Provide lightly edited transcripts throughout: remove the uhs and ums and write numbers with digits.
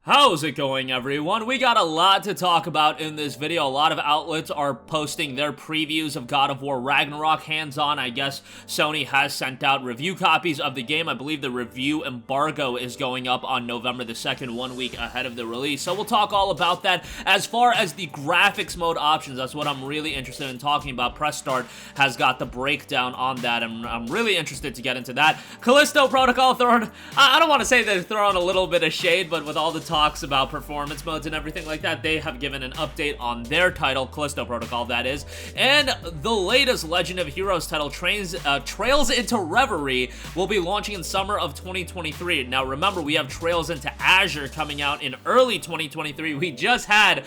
How's it going, everyone? We got a lot to talk about in this video. A lot of outlets are posting their previews of God of War Ragnarok hands-on. I guess Sony has sent out review copies of the game. I believe the review embargo is going up on November the 2nd, 1 week ahead of the release. So we'll talk all about that. As far as the graphics mode options, that's what I'm really interested in talking about. Press Start has got the breakdown on that, and I'm really interested to get into that. Callisto Protocol throwing, I don't want to say they're throwing a little bit of shade, but with all the talks about performance modes and everything like that, they have given an update on their title, Callisto Protocol, that is, and the latest Legend of Heroes title, Trails into Reverie, will be launching in summer of 2023. Now remember, we have Trails into Azure coming out in early 2023. We just had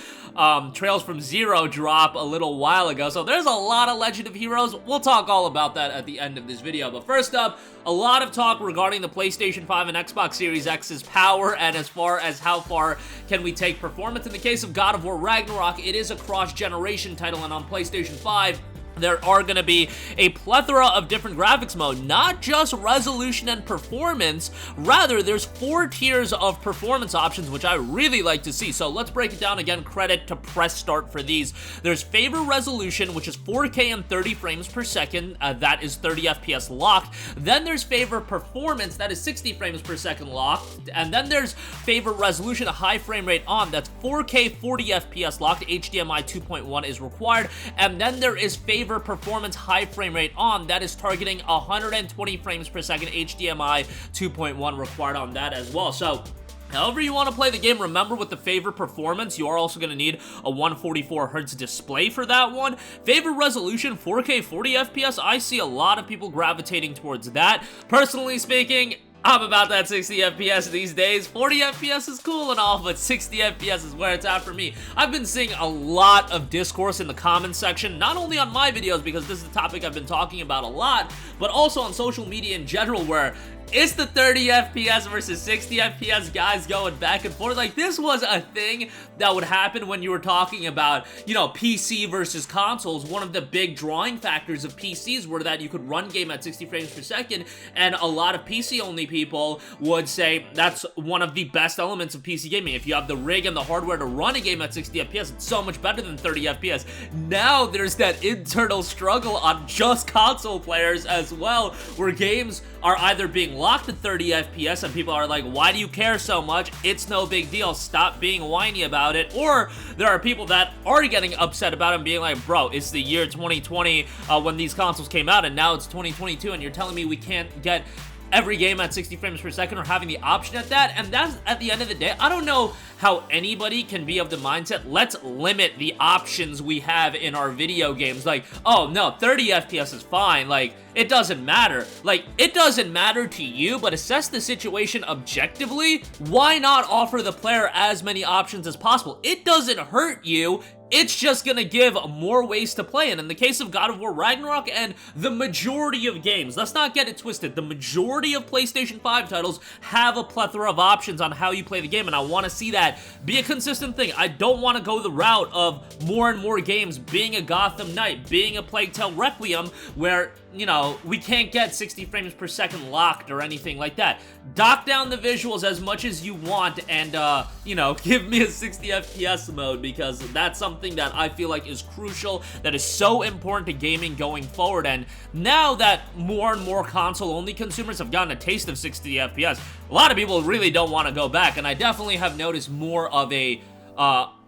Trails from Zero drop a little while ago, so there's a lot of Legend of Heroes. We'll talk all about that at the end of this video, but first up, a lot of talk regarding the PlayStation 5 and Xbox Series X's power, and as far as how far can we take performance. In the case of God of War Ragnarok, it is a cross-generation title, and on PlayStation 5, there are going to be a plethora of different graphics mode, not just resolution and performance. Rather, there's 4 tiers of performance options, which I really like to see. So let's break it down again. Credit to Press Start for these. There's favor resolution, which is 4K and 30 frames per second. That is 30 FPS locked. Then there's favor performance, that is 60 frames per second locked. And then there's favor resolution, a high frame rate on, that's 4K 40 FPS locked. HDMI 2.1 is required. And then there is favor performance high frame rate on, that is targeting 120 frames per second. HDMI 2.1 required on that as well. So however you want to play the game, remember with the favor performance, you are also going to need a 144Hz display for that one. Favor resolution, 4K 40 FPS, I see a lot of people gravitating towards that. Personally speaking, I'm about that 60 FPS these days. 40 FPS is cool and all, but 60 FPS is where it's at for me. I've been seeing a lot of discourse in the comments section, not only on my videos, because this is a topic I've been talking about a lot, but also on social media in general, where it's the 30 FPS versus 60 FPS guys going back and forth. Like, this was a thing that would happen when you were talking about, you know, PC versus consoles. One of the big drawing factors of PCs were that you could run game at 60 frames per second, and a lot of PC-only people would say that's one of the best elements of PC gaming. If you have the rig and the hardware to run a game at 60 FPS, it's so much better than 30 FPS. Now there's that internal struggle on just console players as well, where games are either being locked at 30 FPS and people are like, why do you care so much? It's no big deal. Stop being whiny about it. Or there are people that are getting upset about it and being like, bro, it's the year 2020 when these consoles came out, and now it's 2022 and you're telling me we can't get every game at 60 frames per second or having the option at that. And that's, at the end of the day, I don't know how anybody can be of the mindset, let's limit the options we have in our video games. Like, oh no, 30 FPS is fine. Like, it doesn't matter. Like, it doesn't matter to you, but assess the situation objectively. Why not offer the player as many options as possible? It doesn't hurt you. It's just gonna give more ways to play. And in the case of God of War Ragnarok and the majority of games, let's not get it twisted, the majority of PlayStation 5 titles have a plethora of options on how you play the game, and I want to see that be a consistent thing. I don't want to go the route of more and more games being a Gotham Knight, being a Plague Tale Requiem, where, you know, we can't get 60 frames per second locked or anything like that. Dock down the visuals as much as you want and, you know, give me a 60 FPS mode, because that's something that I feel like is crucial, that is so important to gaming going forward. And now that more and more console-only consumers have gotten a taste of 60 FPS, a lot of people really don't want to go back, and I definitely have noticed more of a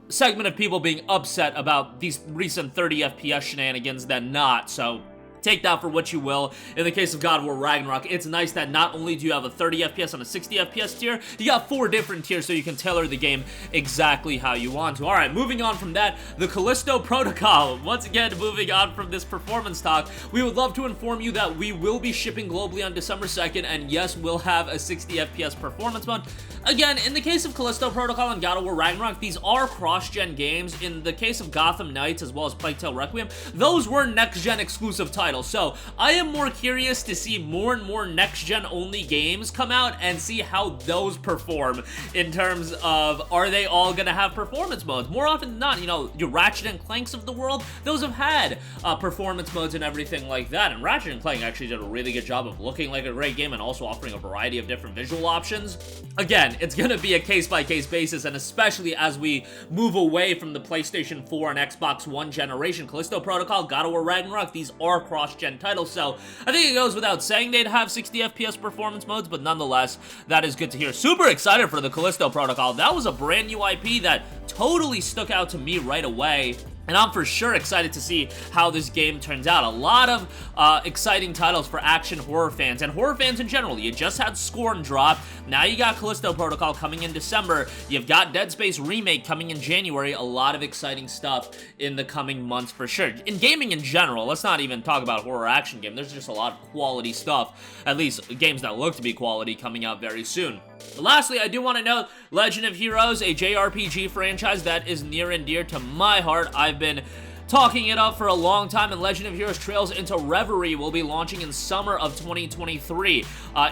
segment of people being upset about these recent 30 FPS shenanigans than not, so take that for what you will. In the case of God of War Ragnarok, it's nice that not only do you have a 30 FPS and a 60 FPS tier, you got 4 different tiers so you can tailor the game exactly how you want to. Alright, moving on from that, the Callisto Protocol. Once again, moving on from this performance talk, we would love to inform you that we will be shipping globally on December 2nd, and yes, we'll have a 60 FPS performance mode. Again, in the case of Callisto Protocol and God of War Ragnarok, these are cross-gen games. In the case of Gotham Knights as well as Plague Tale Requiem, those were next-gen exclusive titles. So I am more curious to see more and more next-gen only games come out and see how those perform in terms of, are they all gonna have performance modes? More often than not, you know, your Ratchet and Clanks of the world, those have had performance modes and everything like that, and Ratchet and Clank actually did a really good job of looking like a great game and also offering a variety of different visual options. Again, again, it's gonna be a case-by-case basis, and especially as we move away from the PlayStation 4 and Xbox One generation. Callisto Protocol, God of War Ragnarok, these are cross-gen titles, so I think it goes without saying they'd have 60 FPS performance modes, but nonetheless, that is good to hear. Super excited for the Callisto Protocol. That was a brand new IP that totally stuck out to me right away. And I'm for sure excited to see how this game turns out. A lot of exciting titles for action horror fans, and horror fans in general. You just had Scorn drop, now you got Callisto Protocol coming in December, you've got Dead Space Remake coming in January. A lot of exciting stuff in the coming months for sure. In gaming in general, let's not even talk about horror action game, there's just a lot of quality stuff, at least games that look to be quality, coming out very soon. Lastly, I do want to note Legend of Heroes, a JRPG franchise that is near and dear to my heart. I've been talking it up for a long time, and Legend of Heroes Trails into Reverie will be launching in summer of 2023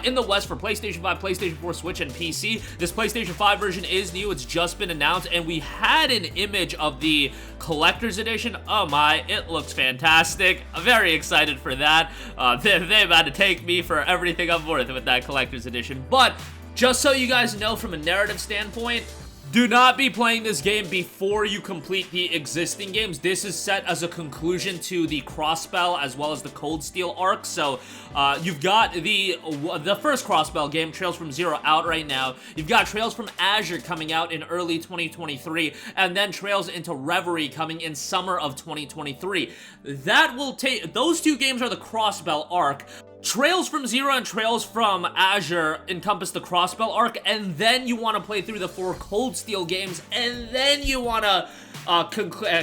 in the West for PlayStation 5, PlayStation 4, Switch, and PC. This PlayStation 5 version is new. It's just been announced, and we had an image of the collector's edition. Oh my, it looks fantastic. I'm very excited for that. They've had to take me for everything I'm worth with that collector's edition, but just so you guys know, from a narrative standpoint, do not be playing this game before you complete the existing games. This is set as a conclusion to the Crossbell as well as the Cold Steel arc. So you've got the first Crossbell game, Trails from Zero, out right now. You've got Trails from Azure coming out in early 2023, and then Trails into Reverie coming in summer of 2023. That will take, those two games are the Crossbell arc. Trails from Zero and Trails from Azure encompass the Crossbell arc, and then you want to play through the 4 Cold Steel games, and then you want to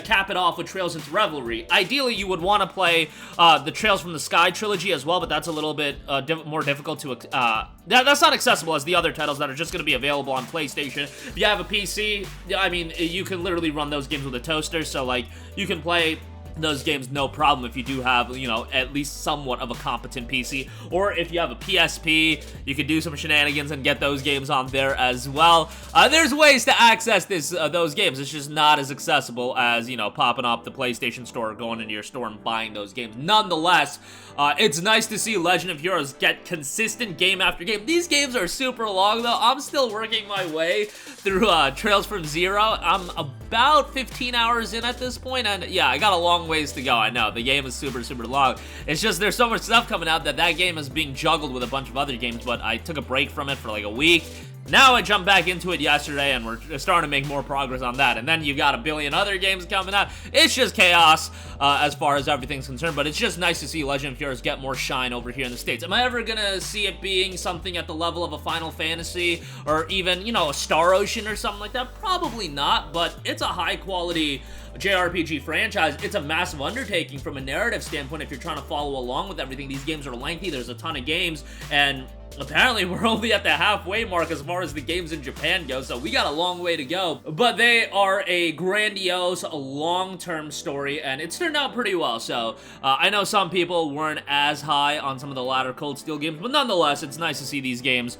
cap it off with Trails into Revelry. Ideally, you would want to play the Trails from the Sky trilogy as well, but that's a little bit more difficult to... that's not accessible as the other titles that are just going to be available on PlayStation. If you have a PC, I mean, you can literally run those games with a toaster, so, like, you can play those games no problem if you do have, you know, at least somewhat of a competent PC, or if you have a PSP, you can do some shenanigans and get those games on there as well. There's ways to access those games. It's just not as accessible as, you know, popping up the PlayStation Store, going into your store and buying those games. Nonetheless, it's nice to see Legend of Heroes get consistent game after game. These games are super long though. I'm still working my way through Trails from Zero. I'm about 15 hours in at this point, and yeah, I got a long ways to go. I know, the game is super, super long. It's just there's so much stuff coming out that game is being juggled with a bunch of other games, but I took a break from it for like a week. Now I jumped back into it yesterday, and we're starting to make more progress on that. And then you've got a billion other games coming out. It's just chaos as far as everything's concerned, but it's just nice to see Legend of Heroes get more shine over here in the States. Am I ever gonna see it being something at the level of a Final Fantasy, or even, you know, a Star Ocean or something like that? Probably not, but it's a high-quality JRPG franchise. It's a massive undertaking from a narrative standpoint if you're trying to follow along with everything. These games are lengthy, there's a ton of games, and apparently we're only at the halfway mark as far as the games in Japan go, so we got a long way to go. But they are a grandiose, long-term story, and it's turned out pretty well. So I know some people weren't as high on some of the latter Cold Steel games, but nonetheless, it's nice to see these games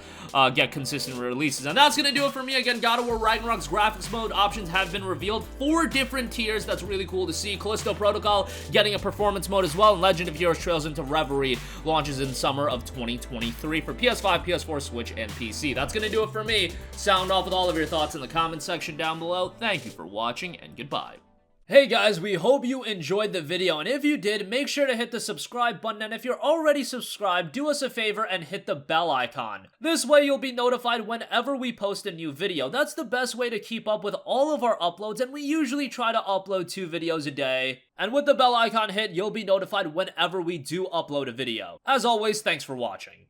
get consistent releases. And that's gonna do it for me. Again, God of War Ragnarok's graphics mode options have been revealed. 4 different tiers. That's really cool to see. Callisto Protocol getting a performance mode as well, and Legend of Heroes Trails into Reverie launches in summer of 2023 for PS5, PS4, Switch, and PC. That's gonna do it for me. Sound off with all of your thoughts in the comment section down below. Thank you for watching, and goodbye. Hey guys, we hope you enjoyed the video, and if you did, make sure to hit the subscribe button, and if you're already subscribed, do us a favor and hit the bell icon. This way you'll be notified whenever we post a new video. That's the best way to keep up with all of our uploads, and we usually try to upload 2 videos a day. And with the bell icon hit, you'll be notified whenever we do upload a video. As always, thanks for watching.